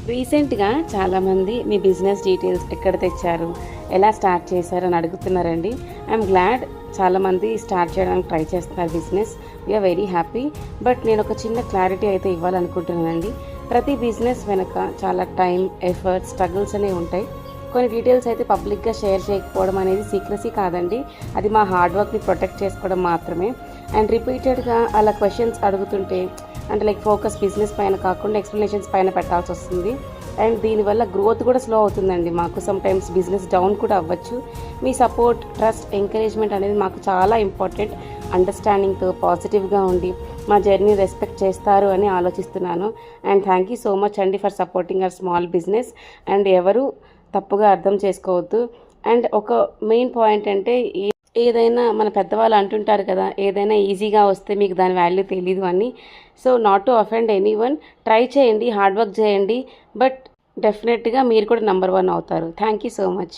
రీసెంట్గా చాలామంది మీ business details ఎక్కడ తెచ్చారు, ఎలా స్టార్ట్ చేశారు అని అడుగుతున్నారండి. ఐఎమ్ గ్లాడ్ చాలామంది స్టార్ట్ చేయడానికి ట్రై చేస్తున్నారు business. We're very happy. But నేను ఒక చిన్న క్లారిటీ అయితే ఇవ్వాలనుకుంటున్నానండి. ప్రతి బిజినెస్ వెనుక చాలా టైం, ఎఫర్ట్, స్ట్రగుల్స్ అనేవి ఉంటాయి. కొన్ని డీటెయిల్స్ అయితే పబ్లిక్గా షేర్ చేయకపోవడం అనేది సీక్రసీ కాదండి, అది మా హార్డ్ వర్క్ని ప్రొటెక్ట్ చేసుకోవడం మాత్రమే. అండ్ రిపీటెడ్గా అలా క్వశ్చన్స్ అడుగుతుంటే అంటే లైక్ ఫోకస్ బిజినెస్ పైన కాకుండా ఎక్స్ప్లెనేషన్స్ పైన పెట్టాల్సి వస్తుంది. అండ్ దీనివల్ల గ్రోత్ కూడా స్లో అవుతుందండి. మాకు సమ్టైమ్స్ బిజినెస్ డౌన్ కూడా అవ్వచ్చు. మీ సపోర్ట్, ట్రస్ట్, ఎంకరేజ్మెంట్ అనేది మాకు చాలా ఇంపార్టెంట్. అండర్స్టాండింగ్తో పాజిటివ్గా ఉండి మా జర్నీ రెస్పెక్ట్ చేస్తారు అని ఆలోచిస్తున్నాను. And thank you so much అండి for supporting our small business. And ఎవరు తప్పుగా అర్థం చేసుకోవద్దు. అండ్ ఒక మెయిన్ పాయింట్ అంటే ఏదైనా మన పెద్దవాళ్ళు అంటుంటారు కదా, ఏదైనా ఈజీగా వస్తే మీకు దాని వాల్యూ తెలీదు అని. So not to offend any one, try చేయండి, హార్డ్ వర్క్ చేయండి, బట్ డెఫినెట్గా మీరు కూడా నెంబర్ 1 అవుతారు. Thank you so much.